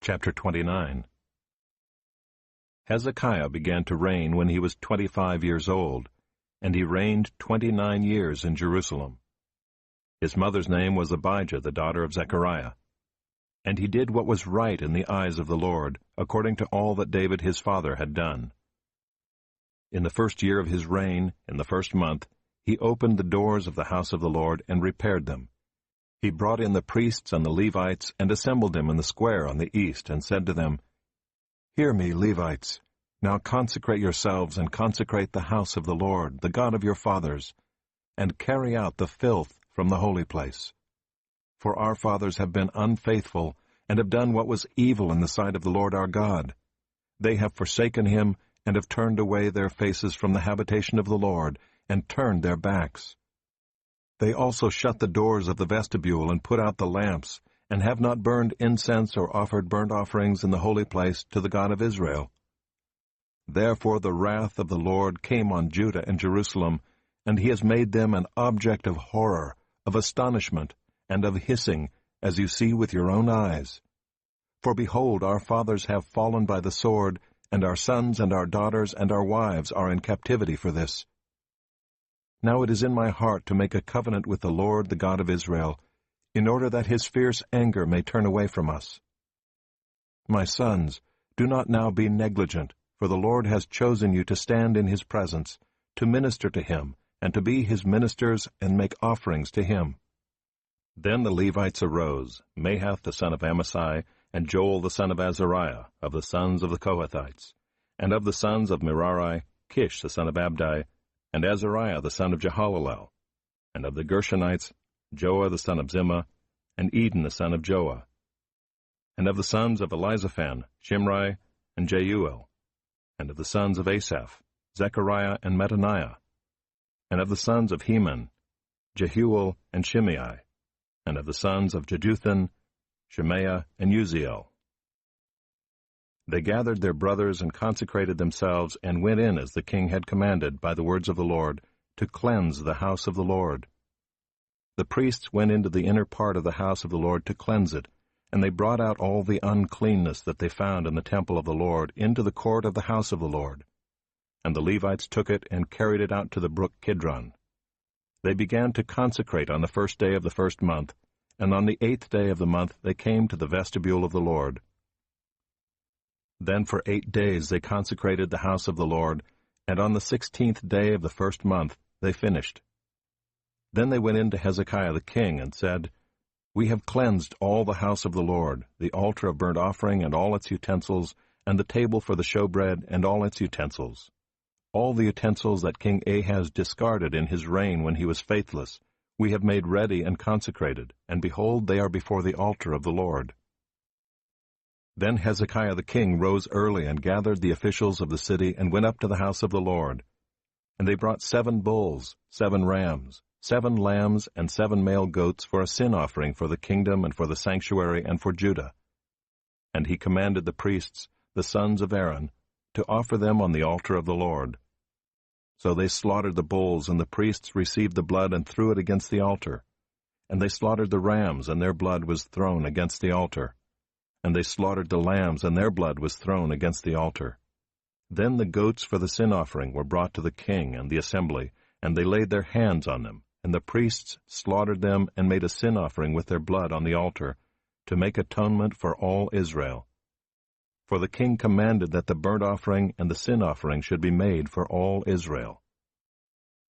Chapter 29. Hezekiah began to reign when he was 25 years old, and he reigned 29 years in Jerusalem. His mother's name was Abijah, the daughter of Zechariah. And he did what was right in the eyes of the Lord, according to all that David his father had done. In the first year of his reign, in the first month, he opened the doors of the house of the Lord and repaired them. He brought in the priests and the Levites and assembled them in the square on the east, and said to them, "Hear me, Levites. Now consecrate yourselves and consecrate the house of the Lord, the God of your fathers, and carry out the filth from the holy place. For our fathers have been unfaithful, and have done what was evil in the sight of the Lord our God. They have forsaken him, and have turned away their faces from the habitation of the Lord, and turned their backs. They also shut the doors of the vestibule and put out the lamps, and have not burned incense or offered burnt offerings in the holy place to the God of Israel. Therefore the wrath of the Lord came on Judah and Jerusalem, and he has made them an object of horror, of astonishment, and of hissing, as you see with your own eyes. For behold, our fathers have fallen by the sword, and our sons and our daughters and our wives are in captivity for this. Now it is in my heart to make a covenant with the Lord, the God of Israel, in order that his fierce anger may turn away from us. My sons, do not now be negligent, for the Lord has chosen you to stand in his presence, to minister to him, and to be his ministers and make offerings to him." Then the Levites arose, Mahath the son of Amasai, and Joel the son of Azariah, of the sons of the Kohathites, and of the sons of Merari, Kish the son of Abdi, and Azariah the son of Jehalalel, and of the Gershonites, Joah the son of Zimmah, and Eden the son of Joah, and of the sons of Elizaphan, Shimri, and Jeuel, and of the sons of Asaph, Zechariah and Mattaniah, and of the sons of Heman, Jehuel and Shimei, and of the sons of Jeduthun, Shemaiah and Uziel. They gathered their brothers and consecrated themselves, and went in as the king had commanded by the words of the Lord, to cleanse the house of the Lord. The priests went into the inner part of the house of the Lord to cleanse it, and they brought out all the uncleanness that they found in the temple of the Lord into the court of the house of the Lord. And the Levites took it and carried it out to the brook Kidron. They began to consecrate on the first day of the first month, and on the 8th day of the month they came to the vestibule of the Lord. Then for 8 days they consecrated the house of the Lord, and on the 16th day of the first month they finished. Then they went in to Hezekiah the king, and said, "We have cleansed all the house of the Lord, the altar of burnt offering and all its utensils, and the table for the showbread and all its utensils. All the utensils that King Ahaz discarded in his reign when he was faithless, we have made ready and consecrated, and behold, they are before the altar of the Lord." Then Hezekiah the king rose early and gathered the officials of the city and went up to the house of the Lord. And they brought 7 bulls, 7 rams, 7 lambs, and 7 male goats for a sin offering for the kingdom and for the sanctuary and for Judah. And he commanded the priests, the sons of Aaron, to offer them on the altar of the Lord. So they slaughtered the bulls, and the priests received the blood and threw it against the altar. And they slaughtered the rams, and their blood was thrown against the altar. And they slaughtered the lambs, and their blood was thrown against the altar. Then the goats for the sin offering were brought to the king and the assembly, and they laid their hands on them, and the priests slaughtered them and made a sin offering with their blood on the altar, to make atonement for all Israel. For the king commanded that the burnt offering and the sin offering should be made for all Israel.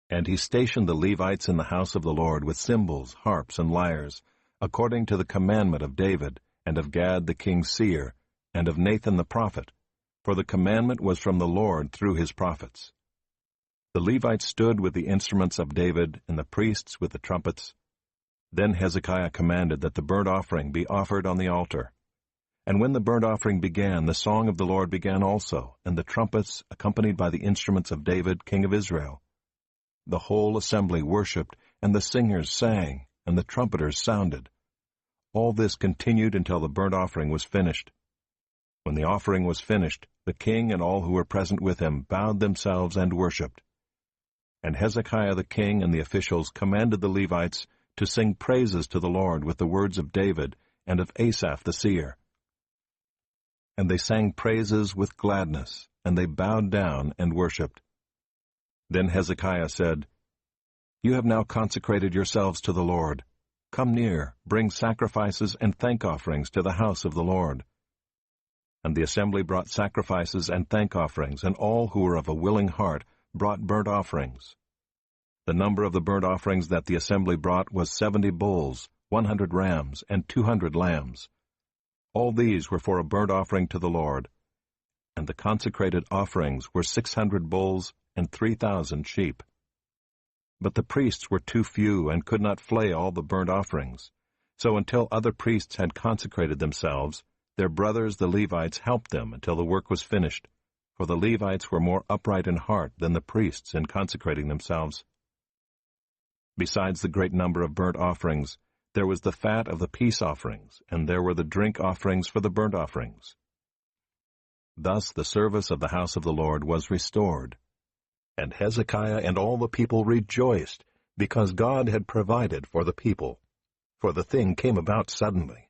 And he stationed the Levites in the house of the Lord with cymbals, harps, and lyres, according to the commandment of David, and of Gad the king's seer, and of Nathan the prophet, for the commandment was from the Lord through his prophets. The Levites stood with the instruments of David, and the priests with the trumpets. Then Hezekiah commanded that the burnt offering be offered on the altar. And when the burnt offering began, the song of the Lord began also, and the trumpets, accompanied by the instruments of David, king of Israel. The whole assembly worshipped, and the singers sang, and the trumpeters sounded. All this continued until the burnt offering was finished. When the offering was finished, the king and all who were present with him bowed themselves and worshipped. And Hezekiah the king and the officials commanded the Levites to sing praises to the Lord with the words of David and of Asaph the seer. and they sang praises with gladness, and they bowed down and worshipped. Then Hezekiah said, "You have now consecrated yourselves to the Lord. Come near, bring sacrifices and thank offerings to the house of the Lord." And the assembly brought sacrifices and thank offerings, and all who were of a willing heart brought burnt offerings. The number of the burnt offerings that the assembly brought was 70 bulls, 100 rams, and 200 lambs. All these were for a burnt offering to the Lord. And the consecrated offerings were 600 bulls and 3,000 sheep. But the priests were too few and could not flay all the burnt offerings. So until other priests had consecrated themselves, their brothers the Levites helped them until the work was finished, for the Levites were more upright in heart than the priests in consecrating themselves. Besides the great number of burnt offerings, there was the fat of the peace offerings, and there were the drink offerings for the burnt offerings. Thus the service of the house of the Lord was restored. And Hezekiah and all the people rejoiced, because God had provided for the people. For the thing came about suddenly.